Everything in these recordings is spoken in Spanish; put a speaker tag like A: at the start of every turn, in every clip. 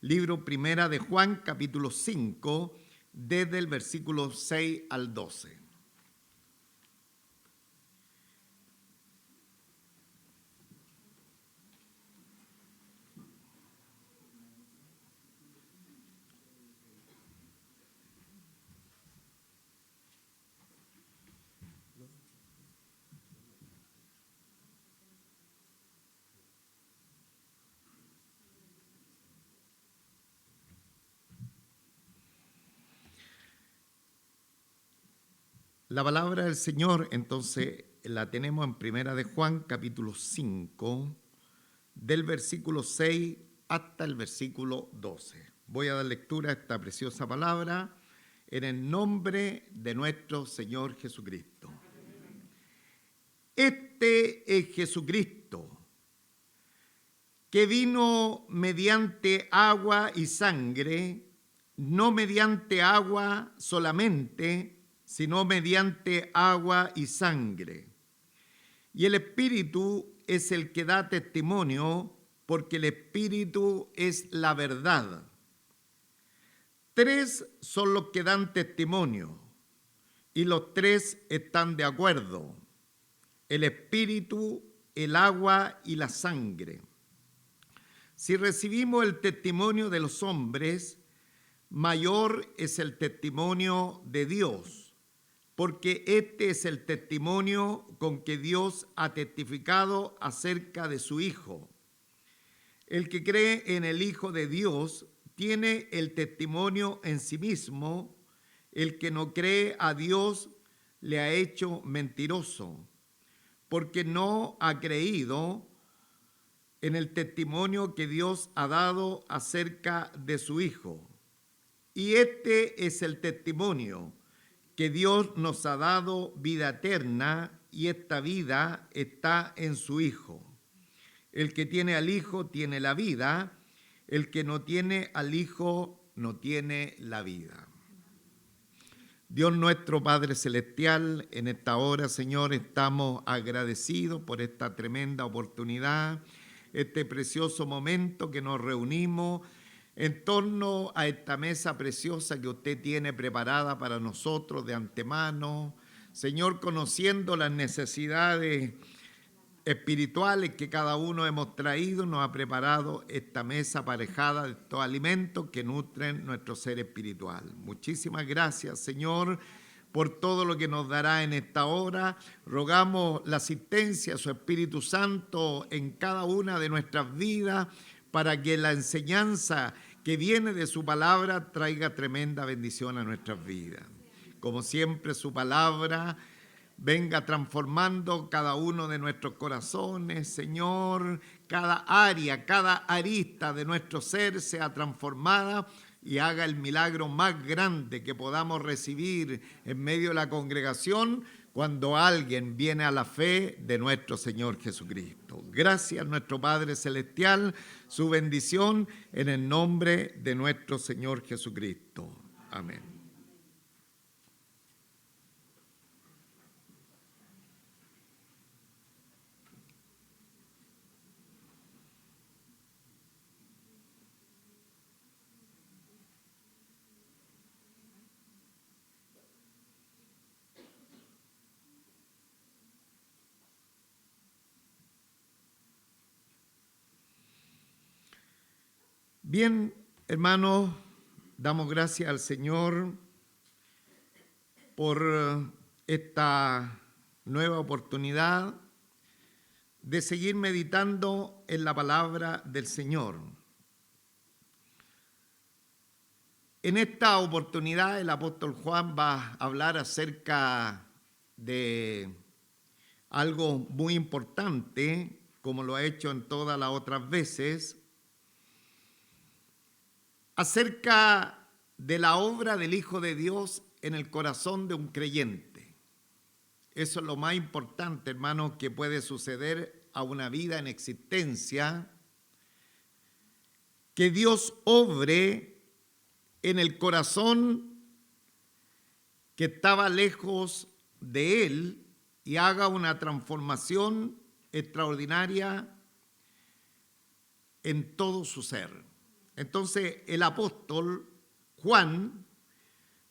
A: Libro Primera de Juan, capítulo 5, desde el versículo 6 al 12. La palabra del Señor, entonces, la tenemos en Primera de Juan, capítulo 5, del versículo 6 hasta el versículo 12. Voy a dar lectura a esta preciosa palabra en el nombre de nuestro Señor Jesucristo. Este es Jesucristo, que vino mediante agua y sangre, no mediante agua solamente, sino mediante agua y sangre. Y el Espíritu es el que da testimonio, porque el Espíritu es la verdad. Tres son los que dan testimonio, y los tres están de acuerdo: el Espíritu, el agua y la sangre. Si recibimos el testimonio de los hombres, mayor es el testimonio de Dios, porque este es el testimonio con que Dios ha testificado acerca de su Hijo. El que cree en el Hijo de Dios tiene el testimonio en sí mismo. El que no cree a Dios le ha hecho mentiroso, porque no ha creído en el testimonio que Dios ha dado acerca de su Hijo. Y este es el testimonio, que Dios nos ha dado vida eterna, y esta vida está en su Hijo. El que tiene al Hijo tiene la vida, el que no tiene al Hijo no tiene la vida. Dios nuestro Padre Celestial, en esta hora, Señor, estamos agradecidos por esta tremenda oportunidad, este precioso momento que nos reunimos en torno a esta mesa preciosa que usted tiene preparada para nosotros de antemano. Señor, conociendo las necesidades espirituales que cada uno hemos traído, nos ha preparado esta mesa aparejada de estos alimentos que nutren nuestro ser espiritual. Muchísimas gracias, Señor, por todo lo que nos dará en esta hora. Rogamos la asistencia de su Espíritu Santo en cada una de nuestras vidas, para que la enseñanza que viene de su palabra traiga tremenda bendición a nuestras vidas. Como siempre, su palabra venga transformando cada uno de nuestros corazones, Señor. Cada área, cada arista de nuestro ser sea transformada y haga el milagro más grande que podamos recibir en medio de la congregación cuando alguien viene a la fe de nuestro Señor Jesucristo. Gracias, nuestro Padre Celestial, su bendición en el nombre de nuestro Señor Jesucristo. Amén. Bien, hermanos, damos gracias al Señor por esta nueva oportunidad de seguir meditando en la palabra del Señor. En esta oportunidad el apóstol Juan va a hablar acerca de algo muy importante, como lo ha hecho en todas las otras veces, acerca de la obra del Hijo de Dios en el corazón de un creyente. Eso es lo más importante, hermanos, que puede suceder a una vida en existencia, que Dios obre en el corazón que estaba lejos de Él y haga una transformación extraordinaria en todo su ser. Entonces el apóstol Juan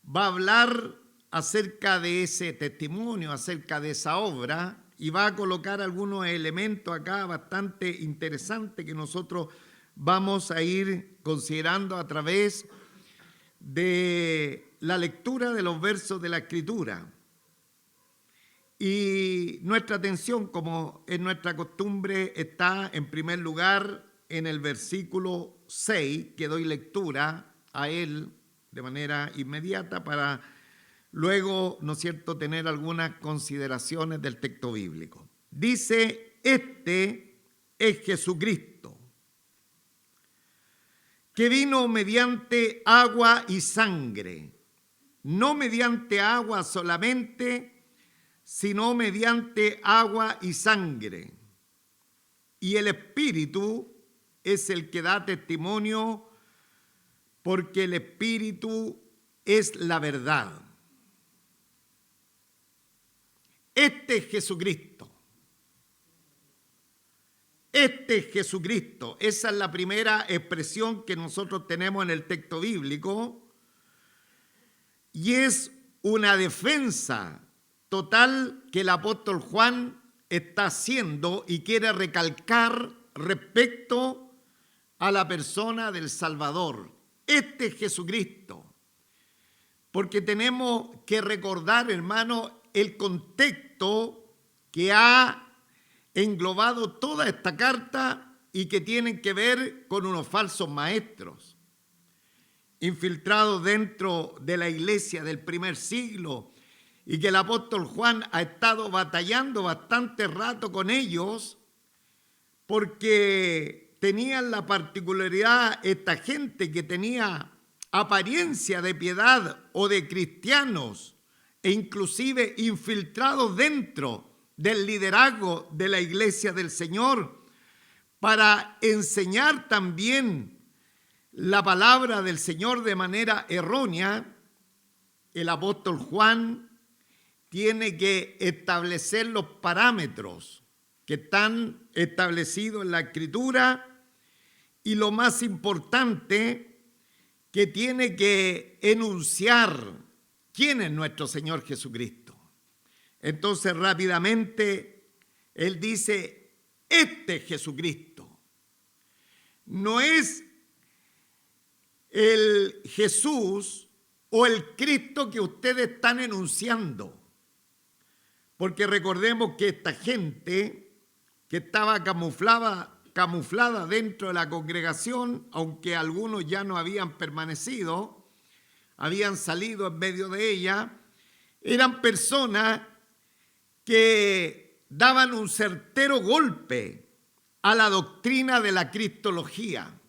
A: va a hablar acerca de ese testimonio, acerca de esa obra, y va a colocar algunos elementos acá bastante interesantes que nosotros vamos a ir considerando a través de la lectura de los versos de la Escritura. Y nuestra atención, como es nuestra costumbre, está en primer lugar en el versículo 6, que doy lectura a él de manera inmediata para luego, ¿no es cierto?, tener algunas consideraciones del texto bíblico. Dice, este es Jesucristo, que vino mediante agua y sangre, no mediante agua solamente, sino mediante agua y sangre. Y el Espíritu es el que da testimonio, porque el Espíritu es la verdad. Este es Jesucristo. Este es Jesucristo. Esa es la primera expresión que nosotros tenemos en el texto bíblico. Y es una defensa total que el apóstol Juan está haciendo y quiere recalcar respecto a la persona del Salvador. Este es Jesucristo. Porque tenemos que recordar, hermano, el contexto que ha englobado toda esta carta y que tienen que ver con unos falsos maestros infiltrados dentro de la iglesia del primer siglo, y que el apóstol Juan ha estado batallando bastante rato con ellos, porque tenían la particularidad, esta gente que tenía apariencia de piedad o de cristianos, e inclusive infiltrados dentro del liderazgo de la iglesia del Señor, para enseñar también la palabra del Señor de manera errónea. El apóstol Juan tiene que establecer los parámetros que están establecidos en la Escritura, y lo más importante, que tiene que enunciar quién es nuestro Señor Jesucristo. Entonces rápidamente él dice, este es Jesucristo. No es el Jesús o el Cristo que ustedes están enunciando. Porque recordemos que esta gente que estaba camuflada dentro de la congregación, aunque algunos ya no habían permanecido, habían salido en medio de ella, eran personas que daban un certero golpe a la doctrina de la cristología,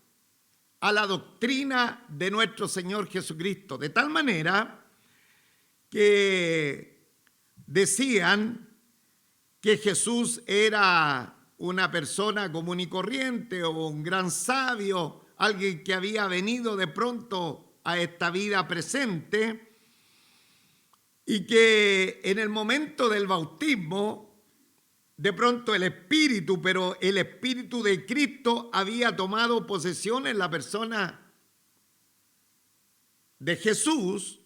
A: a la doctrina de nuestro Señor Jesucristo, de tal manera que decían que Jesús era una persona común y corriente o un gran sabio, alguien que había venido de pronto a esta vida presente, y que en el momento del bautismo, de pronto el Espíritu, pero el Espíritu de Cristo había tomado posesión en la persona de Jesús,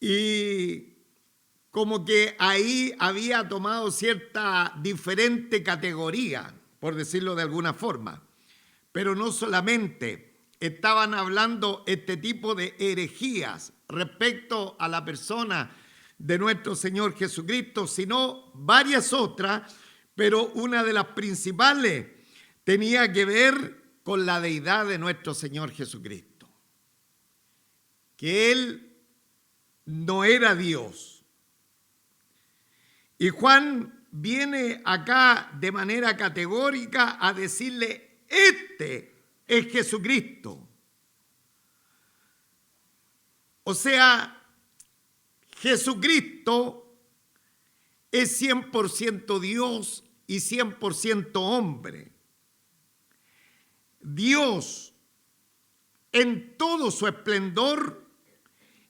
A: y como que ahí había tomado cierta diferente categoría, por decirlo de alguna forma. Pero no solamente estaban hablando este tipo de herejías respecto a la persona de nuestro Señor Jesucristo, sino varias otras, pero una de las principales tenía que ver con la deidad de nuestro Señor Jesucristo. Que Él no era Dios. Y Juan viene acá de manera categórica a decirle, este es Jesucristo. O sea, Jesucristo es 100% Dios y 100% hombre. Dios en todo su esplendor,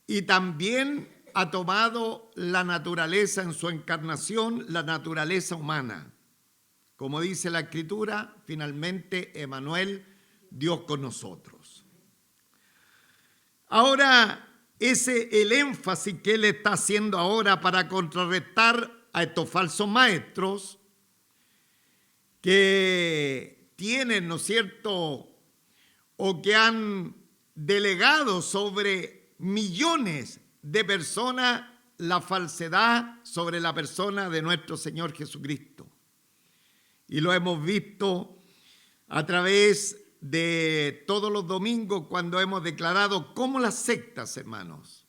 A: y también ha tomado la naturaleza en su encarnación, la naturaleza humana. Como dice la Escritura, finalmente Emmanuel, Dios con nosotros. Ahora, el énfasis que él está haciendo ahora para contrarrestar a estos falsos maestros que tienen, ¿no es cierto?, o que han delegado sobre millones de personas la falsedad sobre la persona de nuestro Señor Jesucristo. Y lo hemos visto a través de todos los domingos cuando hemos declarado cómo las sectas, hermanos,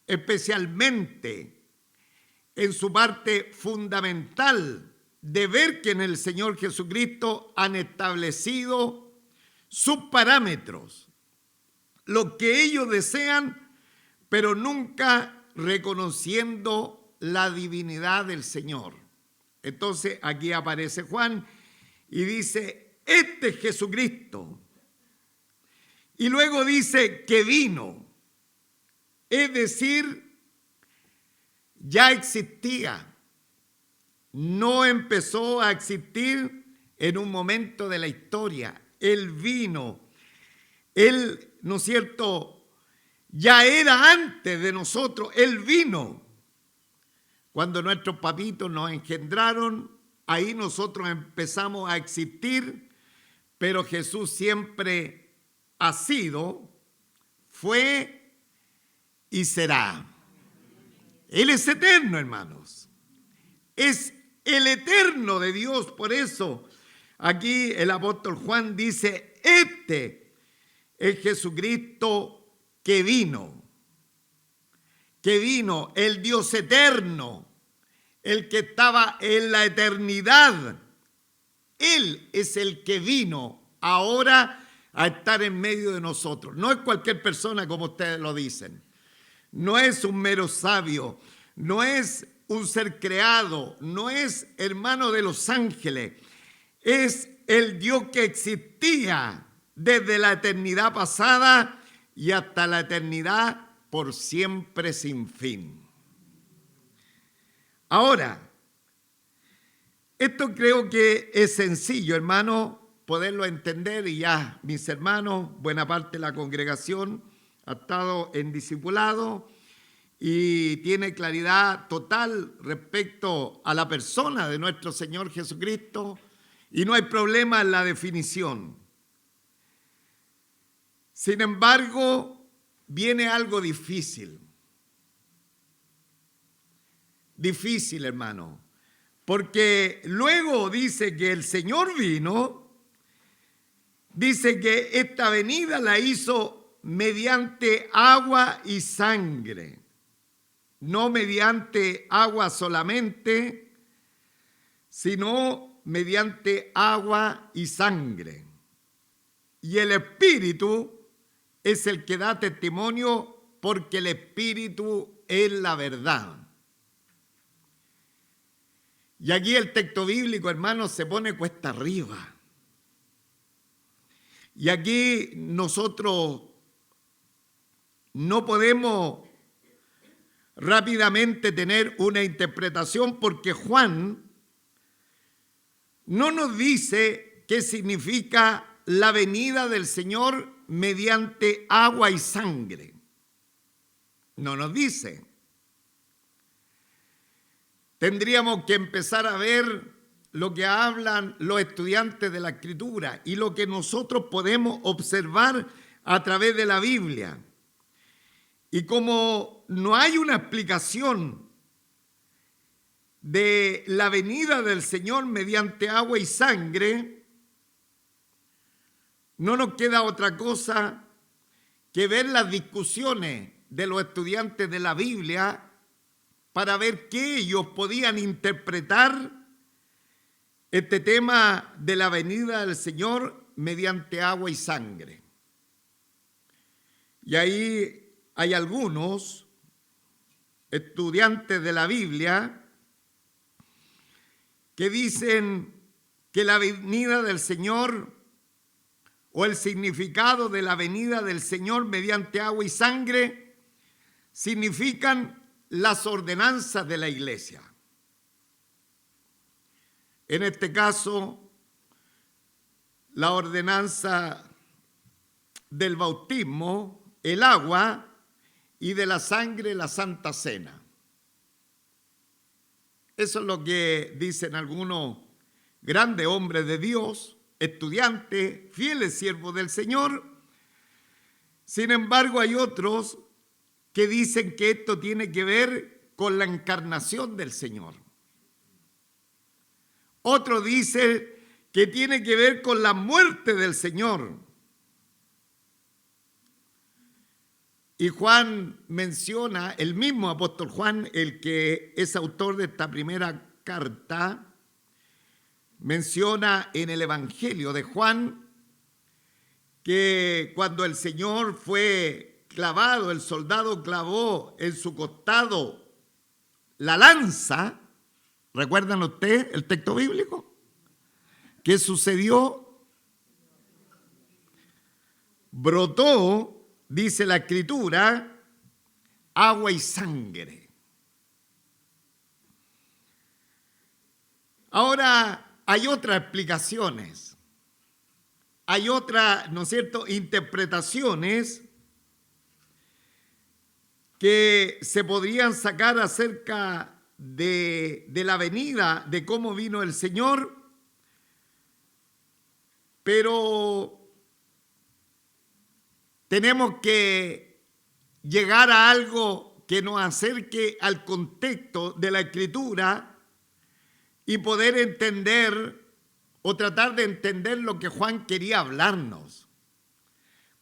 A: especialmente en su parte fundamental de ver que en el Señor Jesucristo han establecido sus parámetros, lo que ellos desean, pero nunca reconociendo la divinidad del Señor. Entonces aquí aparece Juan y dice, este es Jesucristo. Y luego dice que vino, es decir, ya existía, no empezó a existir en un momento de la historia. Él vino, Él, ¿no es cierto?, ya era antes de nosotros, Él vino. Cuando nuestros papitos nos engendraron, ahí nosotros empezamos a existir, pero Jesús siempre ha sido, fue y será. Él es eterno, hermanos. Es el eterno de Dios. Por eso aquí el apóstol Juan dice, este es Jesucristo que vino, el Dios eterno, el que estaba en la eternidad. Él es el que vino ahora a estar en medio de nosotros. No es cualquier persona como ustedes lo dicen. No es un mero sabio, no es un ser creado, no es hermano de los ángeles. Es el Dios que existía desde la eternidad pasada y hasta la eternidad por siempre sin fin. Ahora, esto creo que es sencillo, hermano, poderlo entender, y ya mis hermanos, buena parte de la congregación ha estado en discipulado y tiene claridad total respecto a la persona de nuestro Señor Jesucristo y no hay problema en la definición. Sin embargo, viene algo difícil. Difícil, hermano. Porque luego dice que el Señor vino, dice que esta venida la hizo mediante agua y sangre. No mediante agua solamente, sino mediante agua y sangre. Y el Espíritu es el que da testimonio, porque el Espíritu es la verdad. Y aquí el texto bíblico, hermanos, se pone cuesta arriba. Y aquí nosotros no podemos rápidamente tener una interpretación, porque Juan no nos dice qué significa la venida del Señor mediante agua y sangre. No nos dice. Tendríamos que empezar a ver lo que hablan los estudiantes de la Escritura y lo que nosotros podemos observar a través de la Biblia. Y como no hay una explicación de la venida del Señor mediante agua y sangre, no nos queda otra cosa que ver las discusiones de los estudiantes de la Biblia para ver qué ellos podían interpretar este tema de la venida del Señor mediante agua y sangre. Y ahí hay algunos estudiantes de la Biblia que dicen que la venida del Señor o el significado de la venida del Señor mediante agua y sangre significan las ordenanzas de la iglesia. En este caso, la ordenanza del bautismo, el agua, y de la sangre, la Santa Cena. Eso es lo que dicen algunos grandes hombres de Dios, estudiantes, fieles siervos del Señor. Sin embargo, hay otros que dicen que esto tiene que ver con la encarnación del Señor. Otro dice que tiene que ver con la muerte del Señor. Y Juan menciona, el mismo apóstol Juan, el que es autor de esta primera carta, menciona en el Evangelio de Juan que cuando el Señor fue clavado, el soldado clavó en su costado la lanza. ¿Recuerdan ustedes el texto bíblico? ¿Qué sucedió? Brotó, dice la Escritura, agua y sangre. Ahora, hay otras explicaciones, hay otras, ¿no es cierto?, interpretaciones que se podrían sacar acerca de la venida, de cómo vino el Señor, pero tenemos que llegar a algo que nos acerque al contexto de la Escritura y poder entender o tratar de entender lo que Juan quería hablarnos.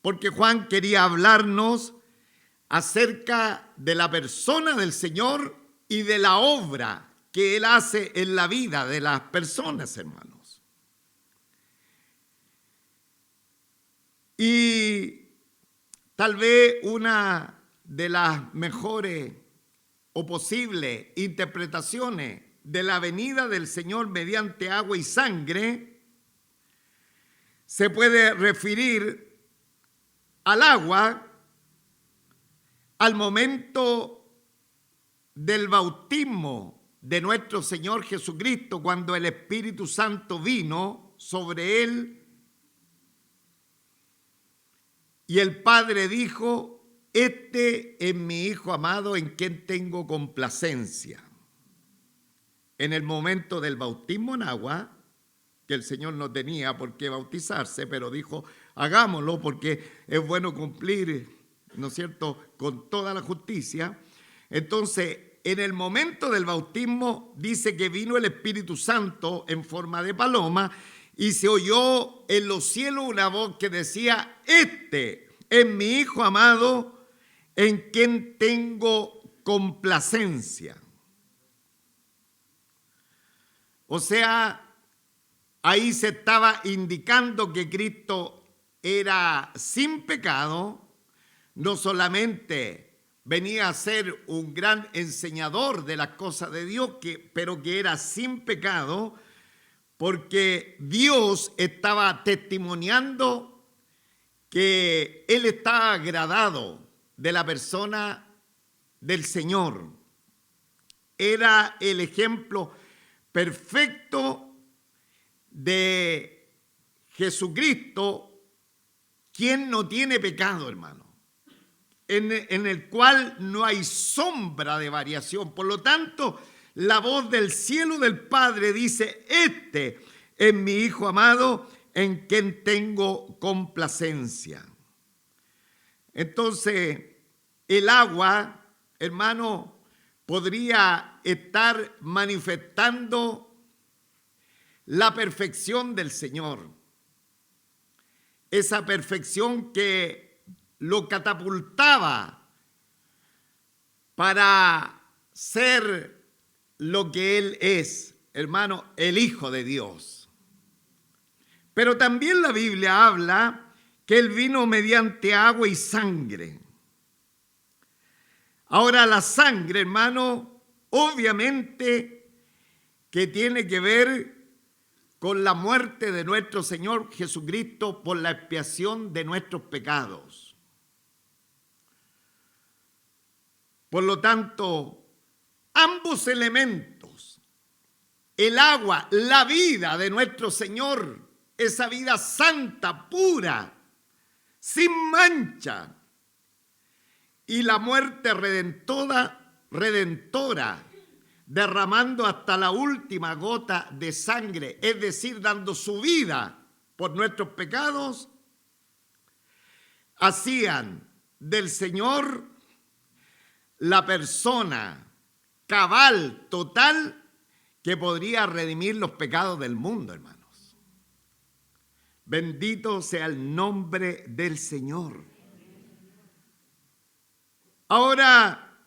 A: Porque Juan quería hablarnos acerca de la persona del Señor y de la obra que Él hace en la vida de las personas, hermanos. Y tal vez una de las mejores o posibles interpretaciones de la venida del Señor mediante agua y sangre se puede referir al agua al momento del bautismo de nuestro Señor Jesucristo, cuando el Espíritu Santo vino sobre Él y el Padre dijo: este es mi Hijo amado en quien tengo complacencia. En el momento del bautismo en agua, que el Señor no tenía por qué bautizarse, pero dijo: hagámoslo porque es bueno cumplir, ¿no es cierto?, con toda la justicia. Entonces, en el momento del bautismo dice que vino el Espíritu Santo en forma de paloma y se oyó en los cielos una voz que decía: este es mi Hijo amado en quien tengo complacencia. O sea, ahí se estaba indicando que Cristo era sin pecado, no solamente venía a ser un gran enseñador de las cosas de Dios, pero que era sin pecado, porque Dios estaba testimoniando que Él estaba agradado de la persona del Señor. Era el ejemplo perfecto de Jesucristo, quien no tiene pecado, hermano, en el cual no hay sombra de variación. Por lo tanto, la voz del cielo del Padre dice: este es mi Hijo amado en quien tengo complacencia. Entonces, el agua, hermano, podría estar manifestando la perfección del Señor. Esa perfección que lo catapultaba para ser lo que Él es, hermano, el Hijo de Dios. Pero también la Biblia habla que Él vino mediante agua y sangre. Ahora, la sangre, hermano, obviamente que tiene que ver con la muerte de nuestro Señor Jesucristo por la expiación de nuestros pecados. Por lo tanto, ambos elementos, el agua, la vida de nuestro Señor esa vida santa, pura, sin mancha, y la muerte redentora, derramando hasta la última gota de sangre, es decir, dando su vida por nuestros pecados, hacían del Señor la persona cabal, total, que podría redimir los pecados del mundo, hermanos. Bendito sea el nombre del Señor. Ahora,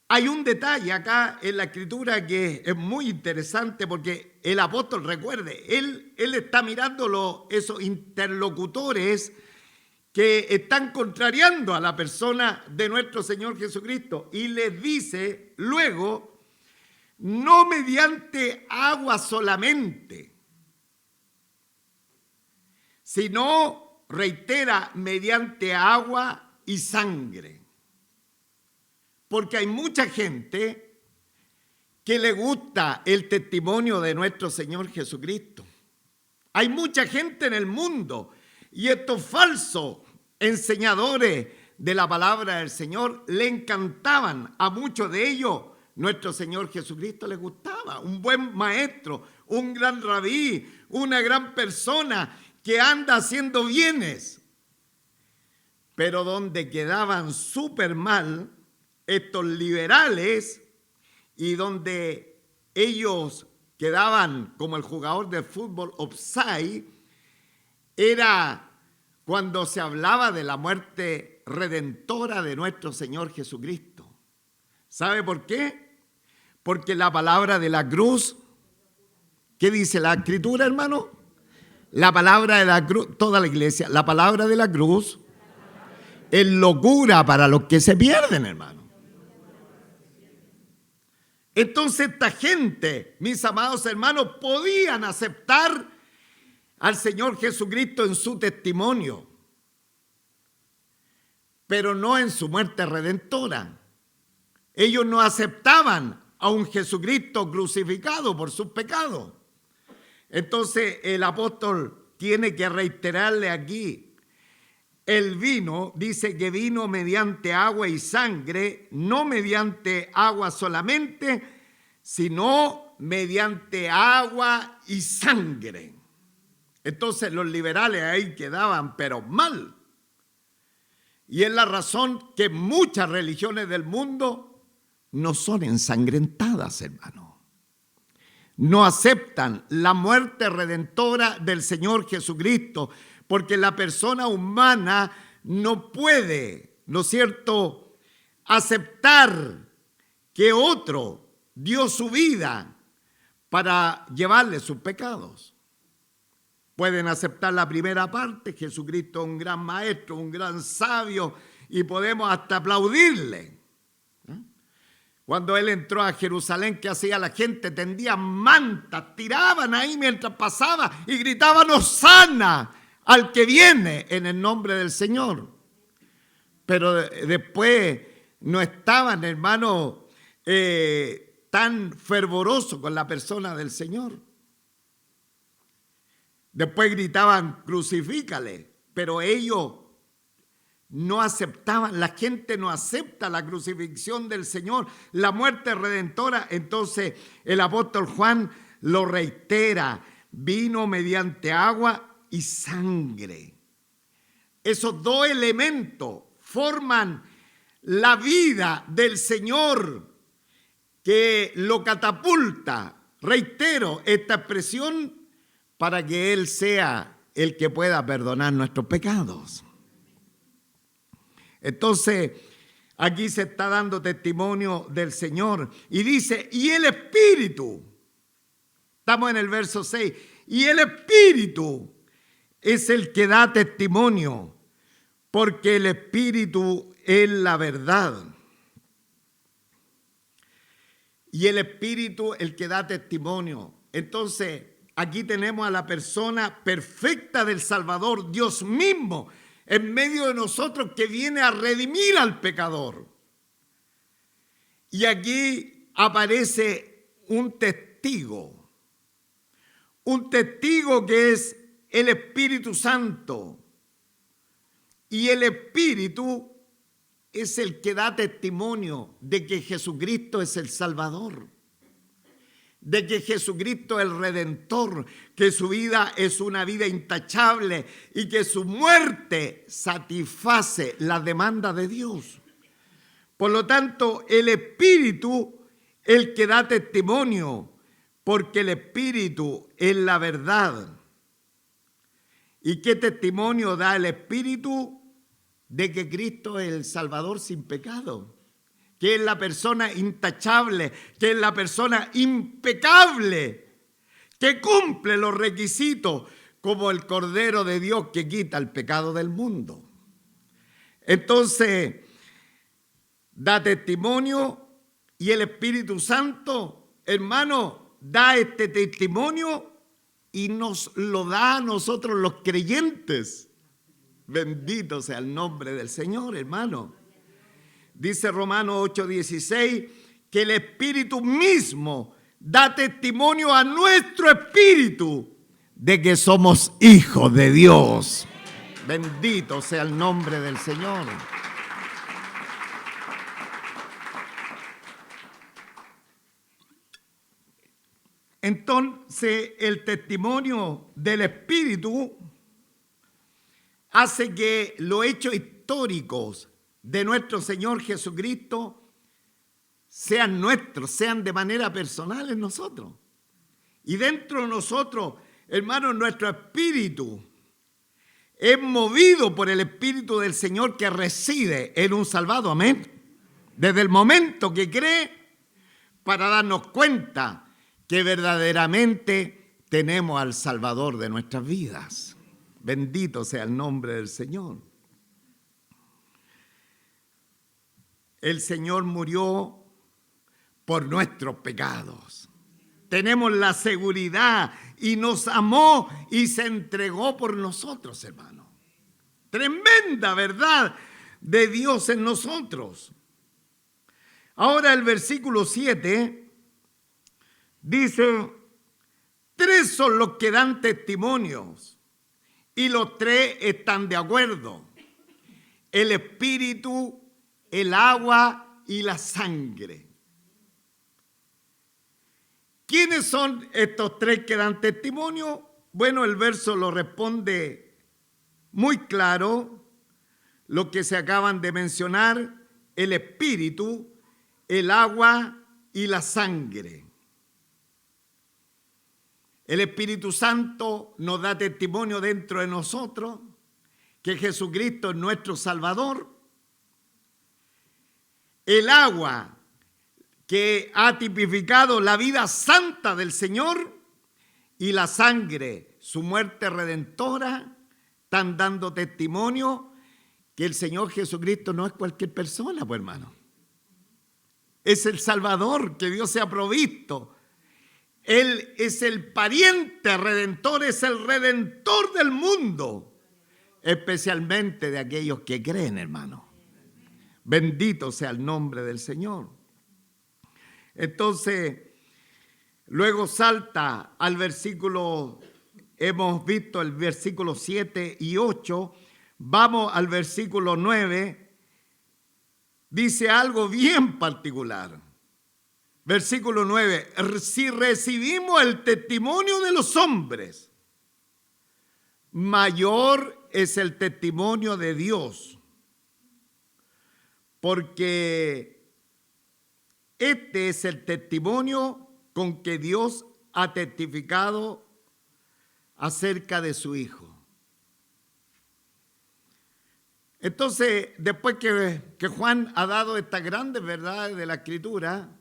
A: hay un detalle acá en la Escritura que es muy interesante porque el apóstol, recuerde, él está mirando esos interlocutores que están contrariando a la persona de nuestro Señor Jesucristo y les dice luego, no mediante agua solamente, sino, reitera, mediante agua y sangre. Porque hay mucha gente que le gusta el testimonio de nuestro Señor Jesucristo. Hay mucha gente en el mundo y estos falsos enseñadores de la palabra del Señor le encantaban a muchos de ellos. Nuestro Señor Jesucristo les gustaba, un buen maestro, un gran rabí, una gran persona que anda haciendo bienes. Pero donde quedaban súper mal estos liberales y donde ellos quedaban como el jugador de fútbol offside, era cuando se hablaba de la muerte redentora de nuestro Señor Jesucristo. ¿Sabe por qué? Porque la palabra de la cruz, ¿qué dice la Escritura, hermano? La palabra de la cruz, toda la iglesia, la palabra de la cruz es locura para los que se pierden, hermano. Entonces esta gente, mis amados hermanos, podían aceptar al Señor Jesucristo en su testimonio, pero no en su muerte redentora. Ellos no aceptaban a un Jesucristo crucificado por sus pecados. Entonces el apóstol tiene que reiterarle aquí, el vino, dice que vino mediante agua y sangre, no mediante agua solamente, sino mediante agua y sangre. Entonces los liberales ahí quedaban, pero mal. Y es la razón que muchas religiones del mundo no son ensangrentadas, hermano. No aceptan la muerte redentora del Señor Jesucristo, porque la persona humana no puede, ¿no es cierto?, aceptar que otro dio su vida para llevarle sus pecados. Pueden aceptar la primera parte, Jesucristo es un gran maestro, un gran sabio, y podemos hasta aplaudirle. Cuando él entró a Jerusalén, ¿qué hacía la gente? Tendían mantas, tiraban ahí mientras pasaba y gritaban Hosana al que viene en el nombre del Señor. Pero después no estaban, hermano, tan fervorosos con la persona del Señor. Después gritaban crucifícale, pero ellos no aceptaban, la gente no acepta la crucifixión del Señor, la muerte redentora. Entonces el apóstol Juan lo reitera, vino mediante agua y sangre. Esos dos elementos forman la vida del Señor que lo catapulta, reitero esta expresión, para que Él sea el que pueda perdonar nuestros pecados. Entonces, aquí se está dando testimonio del Señor y dice, y el Espíritu, estamos en el verso 6, y el Espíritu es el que da testimonio, porque el Espíritu es la verdad. Y el Espíritu el que da testimonio. Entonces, aquí tenemos a la persona perfecta del Salvador, Dios mismo, en medio de nosotros, que viene a redimir al pecador. Y aquí aparece un testigo que es el Espíritu Santo. Y el Espíritu es el que da testimonio de que Jesucristo es el Salvador, de que Jesucristo es el Redentor, que su vida es una vida intachable y que su muerte satisface la demanda de Dios. Por lo tanto, el Espíritu es el que da testimonio, porque el Espíritu es la verdad. ¿Y qué testimonio da el Espíritu? De que Cristo es el Salvador sin pecado, que es la persona intachable, que es la persona impecable, que cumple los requisitos como el Cordero de Dios que quita el pecado del mundo. Entonces, da testimonio y el Espíritu Santo, hermano, da este testimonio y nos lo da a nosotros los creyentes. Bendito sea el nombre del Señor, hermano. Dice Romanos 8:16 que el Espíritu mismo da testimonio a nuestro espíritu de que somos hijos de Dios. Bendito sea el nombre del Señor. Entonces, el testimonio del Espíritu hace que los hechos históricos de nuestro Señor Jesucristo sean nuestros, sean de manera personal en nosotros. Y dentro de nosotros, hermanos, nuestro espíritu es movido por el Espíritu del Señor que reside en un salvado, amén. Desde el momento que cree, para darnos cuenta que verdaderamente tenemos al Salvador de nuestras vidas. Bendito sea el nombre del Señor. El Señor murió por nuestros pecados. Tenemos la seguridad y nos amó y se entregó por nosotros, hermano. Tremenda verdad de Dios en nosotros. Ahora el versículo 7 dice: 3 son los que dan testimonios y los 3 están de acuerdo: el Espíritu, el agua y la sangre. ¿Quiénes son estos 3 que dan testimonio? Bueno, el verso lo responde muy claro, lo que se acaban de mencionar: el Espíritu, el agua y la sangre. El Espíritu Santo nos da testimonio dentro de nosotros que Jesucristo es nuestro Salvador. El agua, que ha tipificado la vida santa del Señor, y la sangre, su muerte redentora, están dando testimonio que el Señor Jesucristo no es cualquier persona, pues, hermano. Es el Salvador que Dios se ha provisto. Él es el pariente redentor, es el redentor del mundo, especialmente de aquellos que creen, hermano. Bendito sea el nombre del Señor. Entonces, luego salta al versículo, hemos visto el versículo 7 y 8, vamos al versículo 9, dice algo bien particular. Versículo 9, si recibimos el testimonio de los hombres, mayor es el testimonio de Dios, porque este es el testimonio con que Dios ha testificado acerca de su Hijo. Entonces, después que Juan ha dado estas grandes verdades de la Escritura,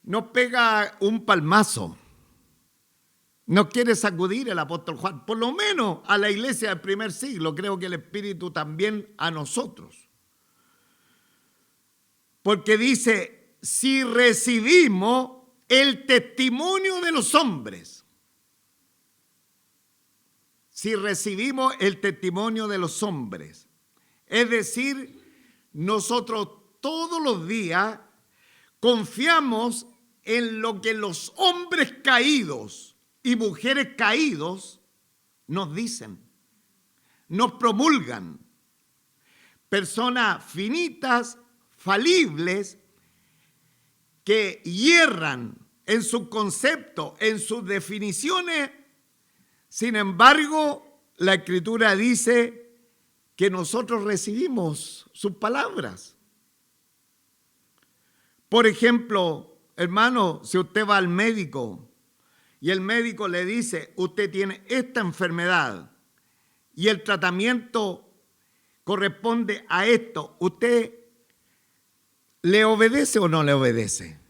A: nos pega un palmazo. Nos quiere sacudir el apóstol Juan, por lo menos a la iglesia del primer siglo, creo que el Espíritu también a nosotros. Porque dice, si recibimos el testimonio de los hombres, si recibimos el testimonio de los hombres, es decir, nosotros todos los días confiamos en lo que los hombres caídos y mujeres caídos nos dicen, nos promulgan. Personas finitas, falibles, que hierran en su concepto, en sus definiciones. Sin embargo, la Escritura dice que nosotros recibimos sus palabras. Por ejemplo, hermano, si usted va al médico y el médico le dice, usted tiene esta enfermedad y el tratamiento corresponde a esto, ¿usted le obedece o no le obedece?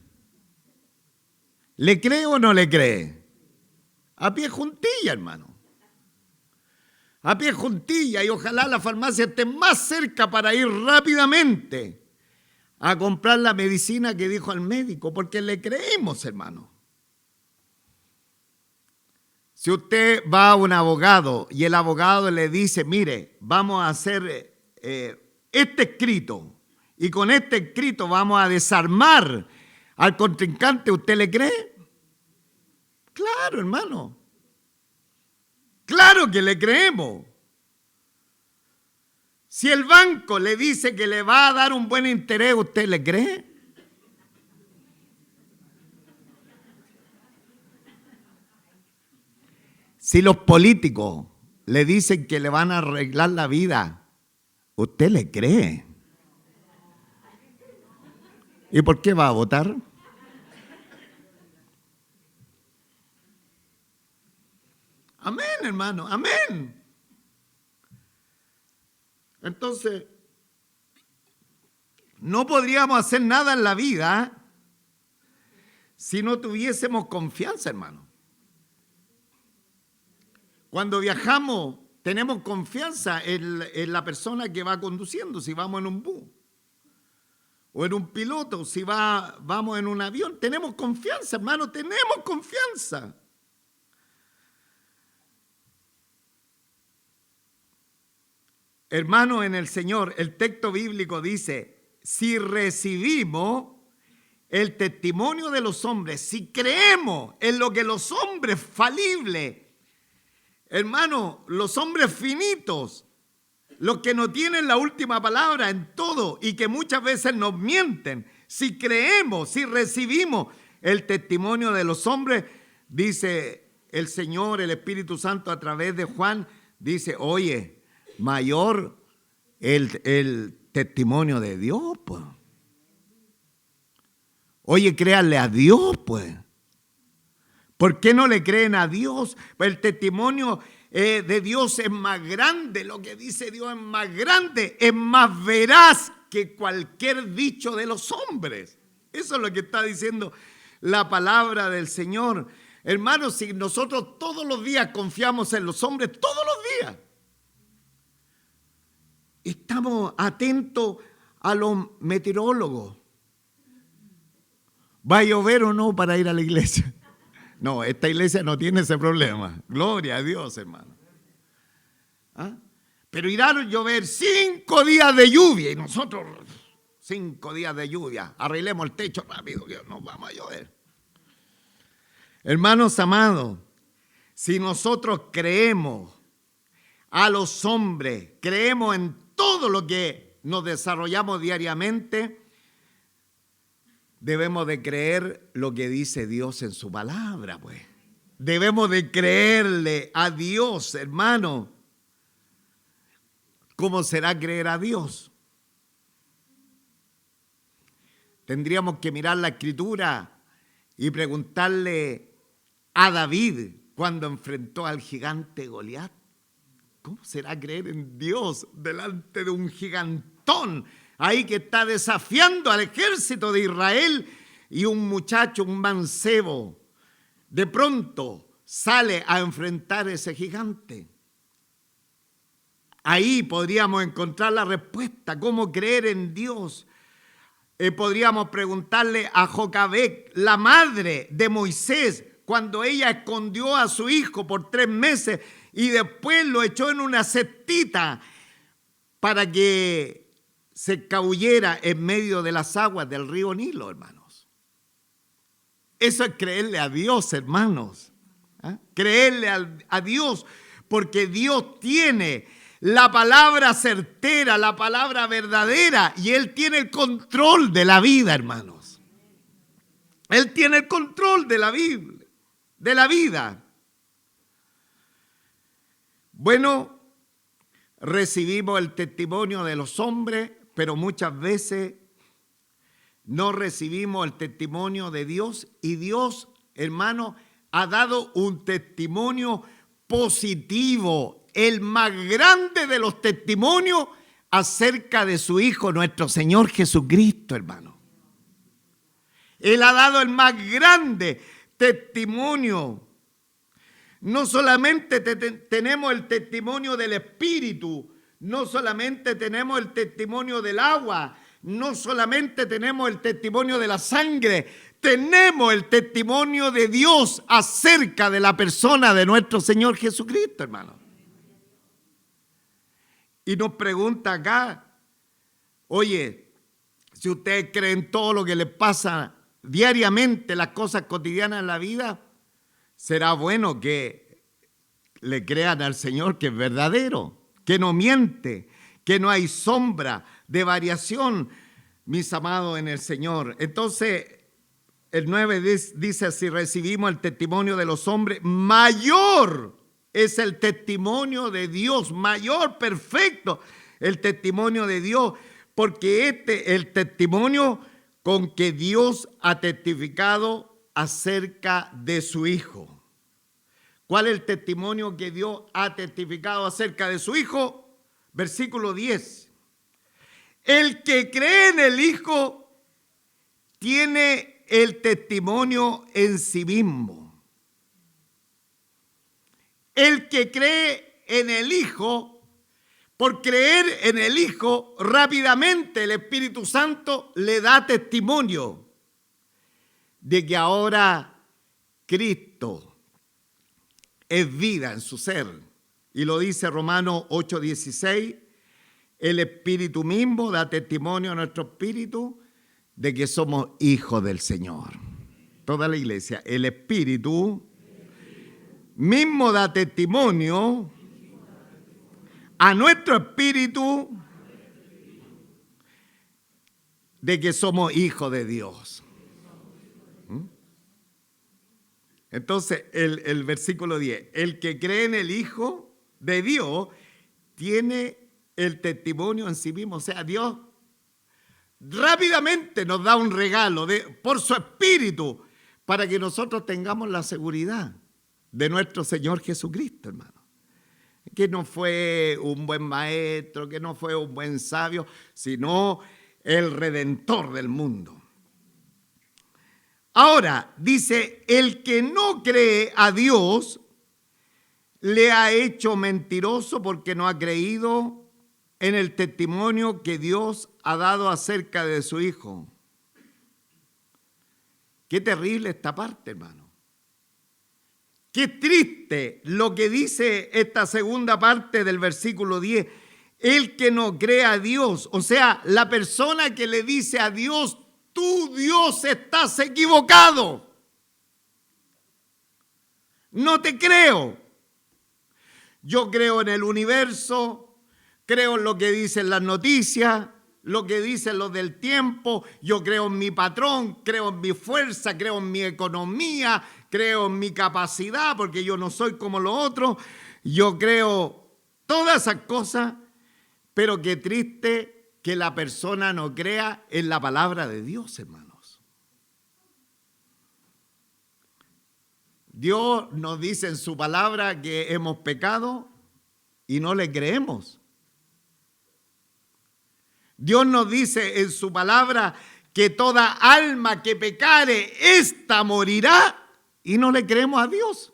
A: ¿Le cree o no le cree? A pie juntilla, hermano. A pie juntilla, y ojalá la farmacia esté más cerca para ir rápidamente a comprar la medicina que dijo el médico, porque le creemos, hermano. Si usted va a un abogado y el abogado le dice, mire, vamos a hacer este escrito y con este escrito vamos a desarmar al contrincante, ¿usted le cree? Claro, hermano. Claro que le creemos. Si el banco le dice que le va a dar un buen interés, ¿usted le cree? Si los políticos le dicen que le van a arreglar la vida, ¿usted le cree? ¿Y por qué va a votar? Amén, hermano, amén. Entonces, no podríamos hacer nada en la vida si no tuviésemos confianza, hermano. Cuando viajamos, tenemos confianza en la persona que va conduciendo, si vamos en un bus, o en un piloto, si vamos en un avión. Tenemos confianza, hermano, tenemos confianza. Hermano, en el Señor, el texto bíblico dice, si recibimos el testimonio de los hombres, si creemos en lo que los hombres falibles, hermano, los hombres finitos, los que no tienen la última palabra en todo y que muchas veces nos mienten, si creemos, si recibimos el testimonio de los hombres, dice el Señor, el Espíritu Santo a través de Juan, dice, oye, mayor el testimonio de Dios, pues. Oye, créanle a Dios, pues. ¿Por qué no le creen a Dios? Pues el testimonio de Dios es más grande, lo que dice Dios es más grande, es más veraz que cualquier dicho de los hombres. Eso es lo que está diciendo la palabra del Señor. Hermanos, si nosotros todos los días confiamos en los hombres, todos los días, estamos atentos a los meteorólogos. ¿Va a llover o no para ir a la iglesia? No, esta iglesia no tiene ese problema. Gloria a Dios, hermano. ¿Ah? Pero irá a llover 5 días de lluvia y nosotros 5 días de lluvia. Arreglemos el techo rápido que nos vamos a llover. Hermanos amados, si nosotros creemos a los hombres, creemos en todo lo que nos desarrollamos diariamente, debemos de creer lo que dice Dios en su palabra, pues. Debemos de creerle a Dios, hermano. ¿Cómo será creer a Dios? Tendríamos que mirar la Escritura y preguntarle a David cuando enfrentó al gigante Goliat. ¿Cómo será creer en Dios delante de un gigantón ahí que está desafiando al ejército de Israel y un muchacho, un mancebo, de pronto sale a enfrentar a ese gigante? Ahí podríamos encontrar la respuesta, cómo creer en Dios. Podríamos preguntarle a Jocabed, la madre de Moisés, cuando ella escondió a su hijo por 3 meses y después lo echó en una cestita para que se escabullera en medio de las aguas del río Nilo, hermanos. Eso es creerle a Dios, hermanos. ¿Ah? Creerle a Dios, porque Dios tiene la palabra certera, la palabra verdadera, y Él tiene el control de la vida, hermanos. Él tiene el control de la Biblia, de la vida. Bueno, recibimos el testimonio de los hombres, pero muchas veces no recibimos el testimonio de Dios, y Dios, hermano, ha dado un testimonio positivo, el más grande de los testimonios acerca de su Hijo, nuestro Señor Jesucristo, hermano. Él ha dado el más grande testimonio. No solamente tenemos el testimonio del Espíritu, no solamente tenemos el testimonio del agua, no solamente tenemos el testimonio de la sangre, tenemos el testimonio de Dios acerca de la persona de nuestro Señor Jesucristo, hermano. Y nos pregunta acá, oye, si ustedes creen todo lo que les pasa diariamente, las cosas cotidianas en la vida, será bueno que le crean al Señor que es verdadero, que no miente, que no hay sombra de variación, mis amados en el Señor. Entonces, el 9 dice, si recibimos el testimonio de los hombres, mayor es el testimonio de Dios, mayor, perfecto, el testimonio de Dios, porque el testimonio con que Dios ha testificado acerca de su Hijo. ¿Cuál es el testimonio que Dios ha testificado acerca de su Hijo? Versículo 10. El que cree en el Hijo tiene el testimonio en sí mismo. El que cree en el Hijo, por creer en el Hijo, rápidamente el Espíritu Santo le da testimonio de que ahora Cristo es vida en su ser. Y lo dice Romanos 8:16, el Espíritu mismo da testimonio a nuestro espíritu de que somos hijos del Señor. Toda la iglesia, el Espíritu mismo da testimonio a nuestro espíritu de que somos hijos de Dios. Entonces, el versículo 10, el que cree en el Hijo de Dios tiene el testimonio en sí mismo. O sea, Dios rápidamente nos da un regalo por su Espíritu para que nosotros tengamos la seguridad de nuestro Señor Jesucristo, hermano. Que no fue un buen maestro, que no fue un buen sabio, sino el Redentor del mundo. Ahora, dice, el que no cree a Dios le ha hecho mentiroso porque no ha creído en el testimonio que Dios ha dado acerca de su Hijo. Qué terrible esta parte, hermano. Qué triste lo que dice esta segunda parte del versículo 10. El que no cree a Dios, o sea, la persona que le dice a Dios, tú Dios estás equivocado. No te creo. Yo creo en el universo, creo en lo que dicen las noticias, lo que dicen los del tiempo, yo creo en mi patrón, creo en mi fuerza, creo en mi economía, creo en mi capacidad, porque yo no soy como los otros, yo creo todas esas cosas, pero qué triste que la persona no crea en la palabra de Dios, hermanos. Dios nos dice en su palabra que hemos pecado y no le creemos. Dios nos dice en su palabra que toda alma que pecare, ésta morirá, y no le creemos a Dios.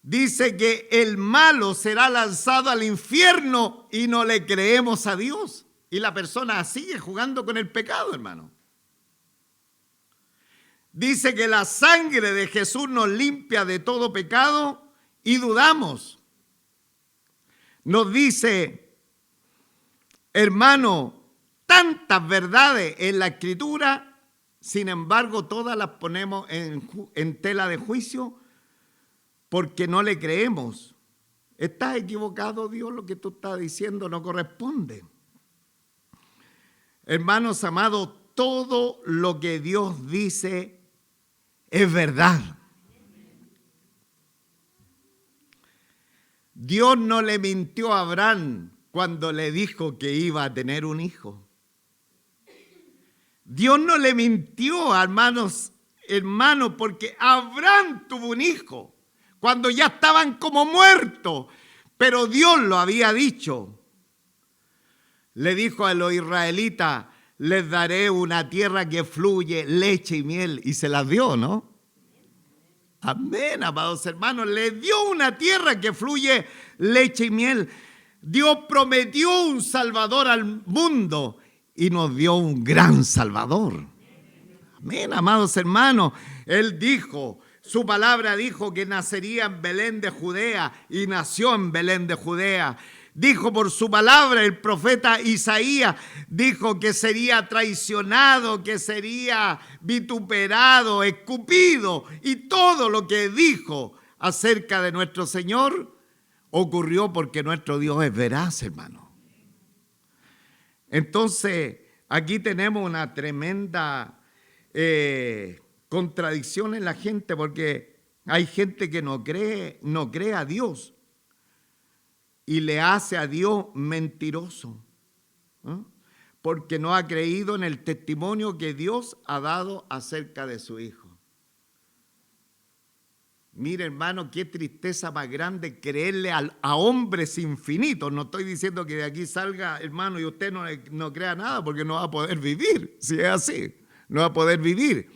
A: Dice que el malo será lanzado al infierno y no le creemos a Dios. Y la persona sigue jugando con el pecado, hermano. Dice que la sangre de Jesús nos limpia de todo pecado y dudamos. Nos dice, hermano, tantas verdades en la Escritura, sin embargo todas las ponemos en tela de juicio porque no le creemos. ¿Estás equivocado, Dios? Lo que tú estás diciendo no corresponde. Hermanos amados, todo lo que Dios dice es verdad. Dios no le mintió a Abraham cuando le dijo que iba a tener un hijo. Dios no le mintió, hermanos, porque Abraham tuvo un hijo cuando ya estaban como muertos, pero Dios lo había dicho. Le dijo a los israelitas, les daré una tierra que fluye leche y miel, y se las dio, ¿no? Amén, amados hermanos, le dio una tierra que fluye leche y miel. Dios prometió un Salvador al mundo y nos dio un gran Salvador. Amén, amados hermanos. Él dijo, su palabra dijo que nacería en Belén de Judea y nació en Belén de Judea. Dijo por su palabra el profeta Isaías, dijo que sería traicionado, que sería vituperado, escupido, y todo lo que dijo acerca de nuestro Señor ocurrió porque nuestro Dios es veraz, hermano. Entonces, aquí tenemos una tremenda contradicción en la gente, porque hay gente que no cree a Dios. Y le hace a Dios mentiroso, ¿no? Porque no ha creído en el testimonio que Dios ha dado acerca de su Hijo. Mire, hermano, qué tristeza más grande creerle a hombres infinitos. No estoy diciendo que de aquí salga, hermano, y usted no crea nada, porque no va a poder vivir. Si es así, no va a poder vivir.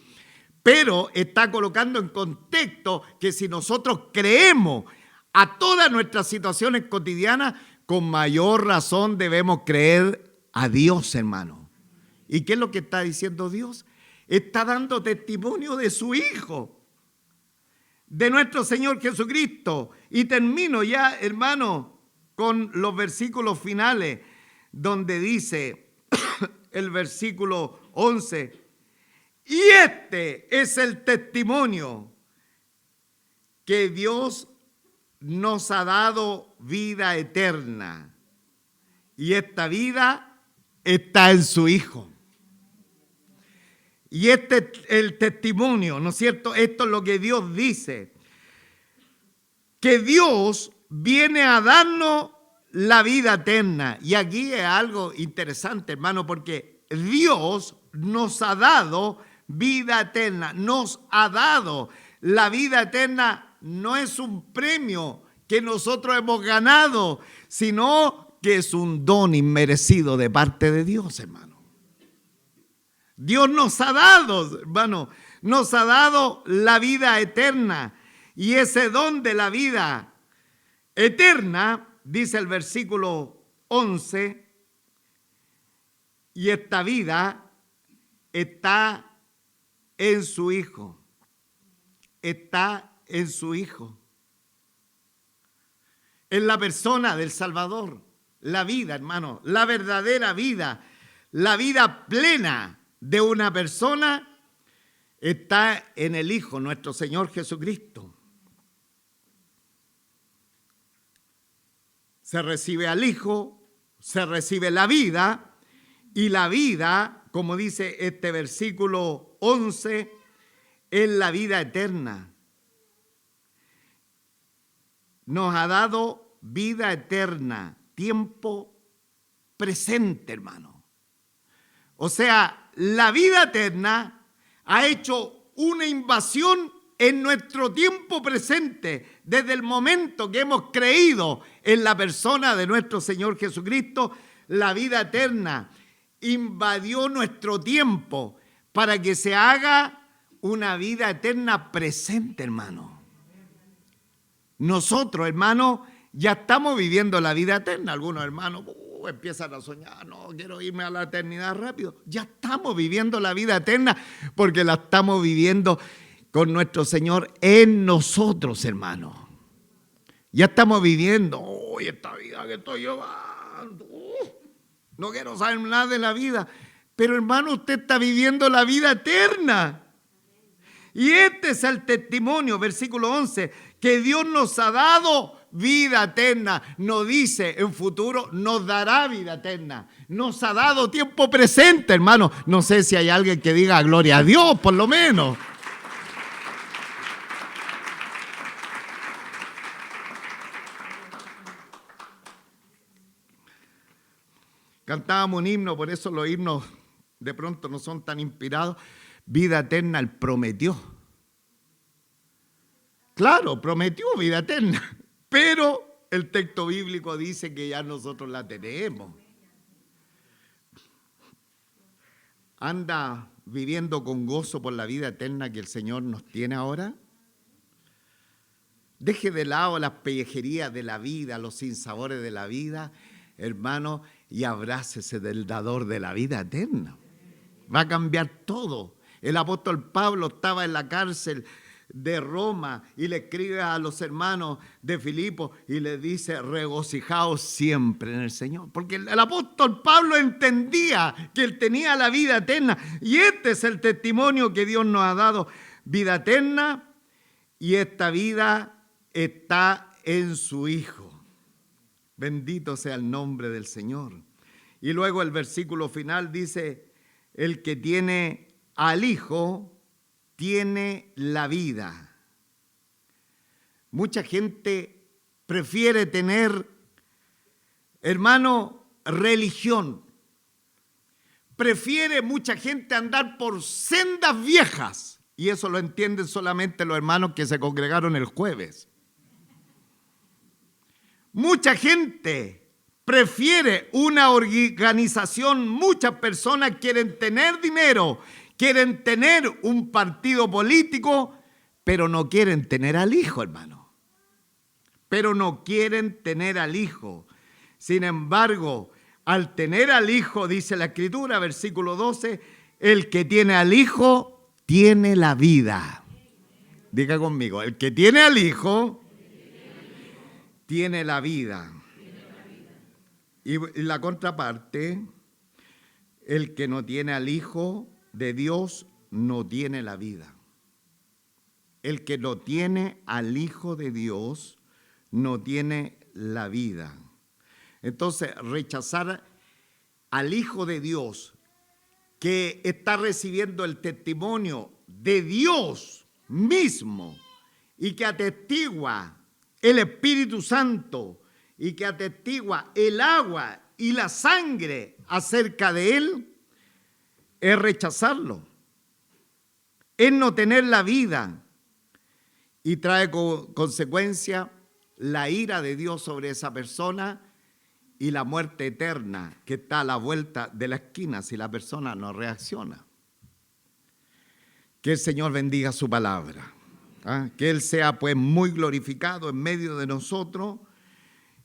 A: Pero está colocando en contexto que si nosotros creemos a todas nuestras situaciones cotidianas, con mayor razón debemos creer a Dios, hermano. ¿Y qué es lo que está diciendo Dios? Está dando testimonio de su Hijo, de nuestro Señor Jesucristo. Y termino ya, hermano, con los versículos finales, donde dice el versículo 11, y este es el testimonio que Dios nos ha dado vida eterna, y esta vida está en su Hijo. Y este es el testimonio, ¿no es cierto? Esto es lo que Dios dice, que Dios viene a darnos la vida eterna. Y aquí es algo interesante, hermano, porque Dios nos ha dado vida eterna, nos ha dado la vida eterna. No es un premio que nosotros hemos ganado, sino que es un don inmerecido de parte de Dios, hermano. Dios nos ha dado, hermano, nos ha dado la vida eterna. Y ese don de la vida eterna, dice el versículo 11, y esta vida está en su Hijo. Está en su Hijo, en la persona del Salvador. La vida, hermano, la verdadera vida, la vida plena de una persona está en el Hijo, nuestro Señor Jesucristo. Se recibe al Hijo, se recibe la vida, y la vida, como dice este versículo 11, es la vida eterna. Nos ha dado vida eterna, tiempo presente, hermano. O sea, la vida eterna ha hecho una invasión en nuestro tiempo presente, desde el momento que hemos creído en la persona de nuestro Señor Jesucristo. La vida eterna invadió nuestro tiempo para que se haga una vida eterna presente, hermano. Nosotros, hermanos, ya estamos viviendo la vida eterna. Algunos hermanos empiezan a soñar, no, quiero irme a la eternidad rápido. Ya estamos viviendo la vida eterna porque la estamos viviendo con nuestro Señor en nosotros, hermano. Ya estamos viviendo, esta vida que estoy llevando, no quiero saber nada de la vida. Pero, hermano, usted está viviendo la vida eterna. Y este es el testimonio, versículo 11, que Dios nos ha dado vida eterna. No dice en futuro, nos dará vida eterna. Nos ha dado tiempo presente, hermano. No sé si hay alguien que diga gloria a Dios, por lo menos. Cantábamos un himno, por eso los himnos de pronto no son tan inspirados. Vida eterna Él prometió. Claro, prometió vida eterna, pero el texto bíblico dice que ya nosotros la tenemos. ¿Anda viviendo con gozo por la vida eterna que el Señor nos tiene ahora? Deje de lado las pellejerías de la vida, los sinsabores de la vida, hermano, y abrácese del dador de la vida eterna. Va a cambiar todo. El apóstol Pablo estaba en la cárcel de Roma y le escribe a los hermanos de Filipo y le dice: regocijaos siempre en el Señor. Porque el apóstol Pablo entendía que él tenía la vida eterna. Y este es el testimonio que Dios nos ha dado: vida eterna, y esta vida está en su Hijo. Bendito sea el nombre del Señor. Y luego el versículo final dice: el que tiene al Hijo tiene la vida. Mucha gente prefiere tener, hermano, religión. Prefiere mucha gente andar por sendas viejas. Y eso lo entienden solamente los hermanos que se congregaron el jueves. Mucha gente prefiere una organización. Muchas personas quieren tener dinero, quieren tener un partido político, pero no quieren tener al Hijo, hermano. Pero no quieren tener al Hijo. Sin embargo, al tener al Hijo, dice la Escritura, versículo 12, el que tiene al Hijo tiene la vida. Diga conmigo, el que tiene al Hijo tiene la vida. Y la contraparte, el que no tiene al Hijo de Dios no tiene la vida. El que no tiene al Hijo de Dios no tiene la vida. Entonces, rechazar al Hijo de Dios que está recibiendo el testimonio de Dios mismo y que atestigua el Espíritu Santo y que atestigua el agua y la sangre acerca de Él, es rechazarlo, es no tener la vida y trae consecuencia la ira de Dios sobre esa persona y la muerte eterna que está a la vuelta de la esquina si la persona no reacciona. Que el Señor bendiga su palabra, que Él sea pues muy glorificado en medio de nosotros.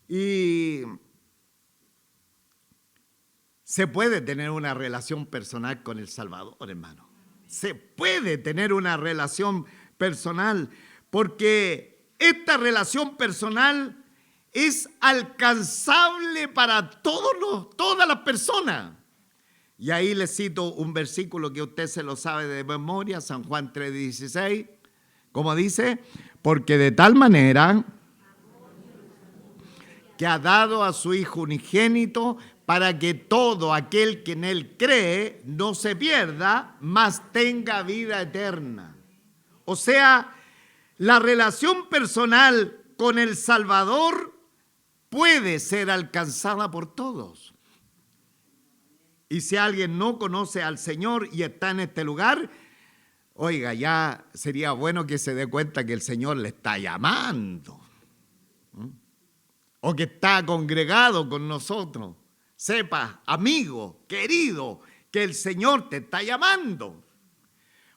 A: Y se puede tener una relación personal con el Salvador, hermano. Se puede tener una relación personal, porque esta relación personal es alcanzable para todas las personas. Y ahí les cito un versículo que usted se lo sabe de memoria, San Juan 3:16, como dice: porque de tal manera que ha dado a su Hijo unigénito, para que todo aquel que en Él cree no se pierda, mas tenga vida eterna. O sea, la relación personal con el Salvador puede ser alcanzada por todos. Y si alguien no conoce al Señor y está en este lugar, oiga, ya sería bueno que se dé cuenta que el Señor le está llamando. O que está congregado con nosotros. Sepa, amigo, querido, que el Señor te está llamando.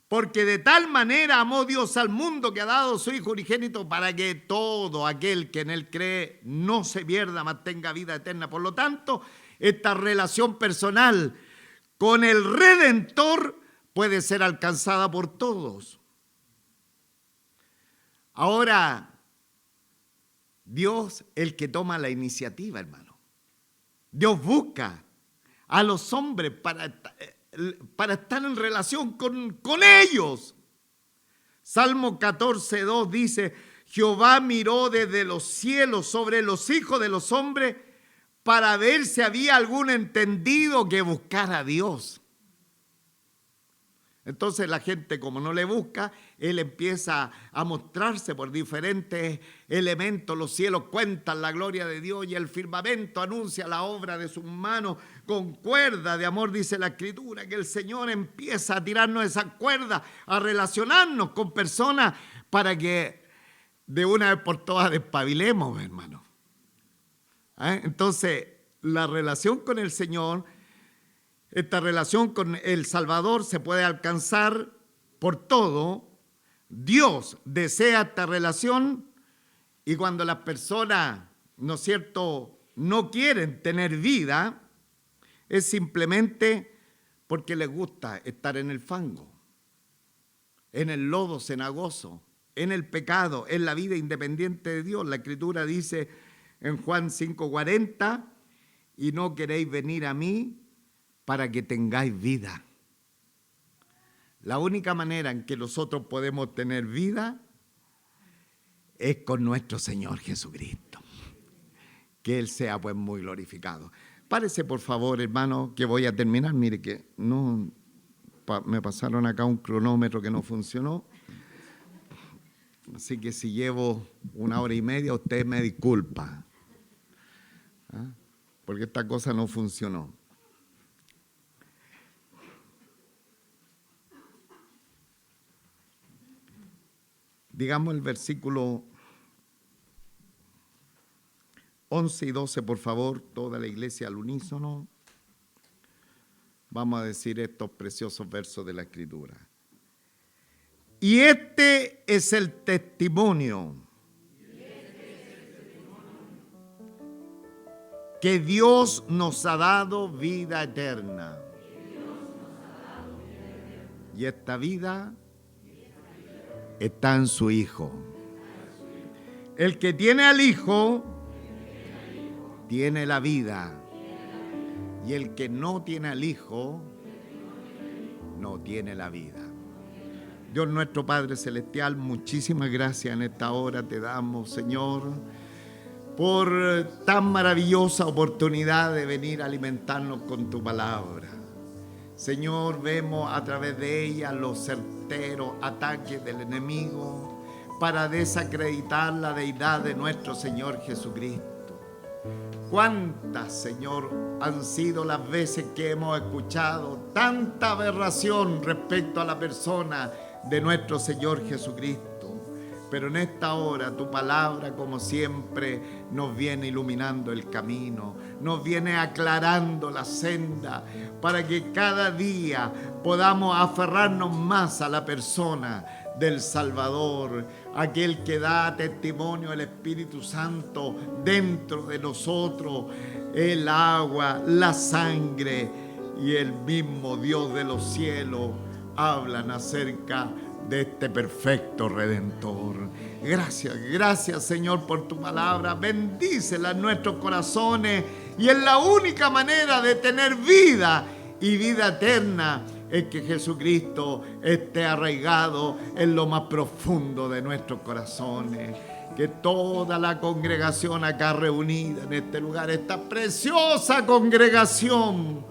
A: Porque de tal manera amó Dios al mundo que ha dado su Hijo unigénito para que todo aquel que en Él cree no se pierda, mas tenga vida eterna. Por lo tanto, esta relación personal con el Redentor puede ser alcanzada por todos. Ahora, Dios el que toma la iniciativa, hermano. Dios busca a los hombres para estar en relación con ellos. Salmo 14:2 dice: Jehová miró desde los cielos sobre los hijos de los hombres para ver si había algún entendido que buscara a Dios. Entonces la gente, como no le busca, él empieza a mostrarse por diferentes elementos. Los cielos cuentan la gloria de Dios y el firmamento anuncia la obra de sus manos. Con cuerda de amor, dice la Escritura, que el Señor empieza a tirarnos esas cuerdas, a relacionarnos con personas para que de una vez por todas despabilemos, hermano. Entonces, la relación con el Señor, esta relación con el Salvador se puede alcanzar por todo. Dios desea esta relación y cuando las personas, ¿no es cierto?, no quieren tener vida, es simplemente porque les gusta estar en el fango, en el lodo cenagoso, en el pecado, en la vida independiente de Dios. La Escritura dice en Juan 5:40, y no queréis venir a mí para que tengáis vida. La única manera en que nosotros podemos tener vida es con nuestro Señor Jesucristo. Que Él sea pues muy glorificado. Párese por favor, hermano, que voy a terminar. Mire que no me pasaron acá un cronómetro que no funcionó. Así que si llevo 1 hora y media, usted me disculpa. Porque esta cosa no funcionó. Digamos el versículo 11 y 12, por favor, toda la iglesia al unísono. Vamos a decir estos preciosos versos de la Escritura. Y este es el testimonio que Dios nos ha dado vida eterna. Y esta vida está en su Hijo. El que tiene al Hijo tiene la vida. Y el que no tiene al Hijo no tiene la vida. Dios nuestro Padre Celestial, muchísimas gracias en esta hora te damos, Señor, por tan maravillosa oportunidad de venir a alimentarnos con tu palabra. Señor, vemos a través de ella los certeros ataques del enemigo para desacreditar la deidad de nuestro Señor Jesucristo. ¿Cuántas, Señor, han sido las veces que hemos escuchado tanta aberración respecto a la persona de nuestro Señor Jesucristo? Pero en esta hora tu palabra, como siempre, nos viene iluminando el camino, nos viene aclarando la senda para que cada día podamos aferrarnos más a la persona del Salvador, aquel que da testimonio el Espíritu Santo dentro de nosotros, el agua, la sangre y el mismo Dios de los cielos hablan acerca de este perfecto Redentor. Gracias Señor por tu palabra, bendícela en nuestros corazones y es la única manera de tener vida y vida eterna es que Jesucristo esté arraigado en lo más profundo de nuestros corazones. Que toda la congregación acá reunida en este lugar, esta preciosa congregación,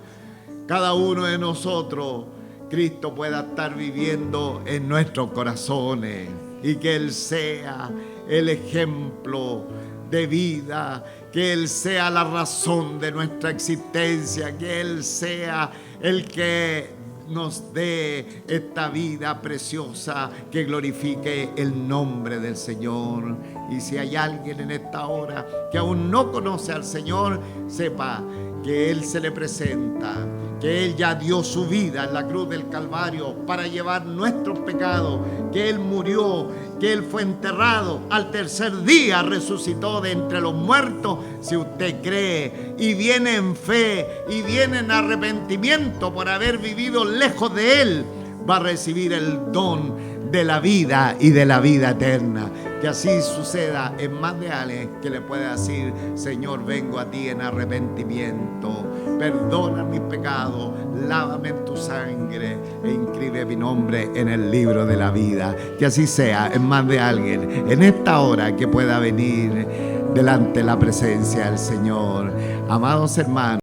A: cada uno de nosotros, Cristo pueda estar viviendo en nuestros corazones y que Él sea el ejemplo de vida, que Él sea la razón de nuestra existencia, que Él sea el que nos dé esta vida preciosa que glorifique el nombre del Señor. Y si hay alguien en esta hora que aún no conoce al Señor, sepa que Él se le presenta, que Él ya dio su vida en la cruz del Calvario para llevar nuestros pecados, que Él murió, que Él fue enterrado, al tercer día resucitó de entre los muertos. Si usted cree y viene en fe y viene en arrepentimiento por haber vivido lejos de Él, va a recibir el don de la vida y de la vida eterna. Que así suceda en más de alguien que le pueda decir: Señor, vengo a ti en arrepentimiento. perdona mis pecados, lávame en tu sangre e inscribe mi nombre en el libro de la vida. Que así sea en más de alguien en esta hora que pueda venir delante de la presencia del Señor. Amados hermanos,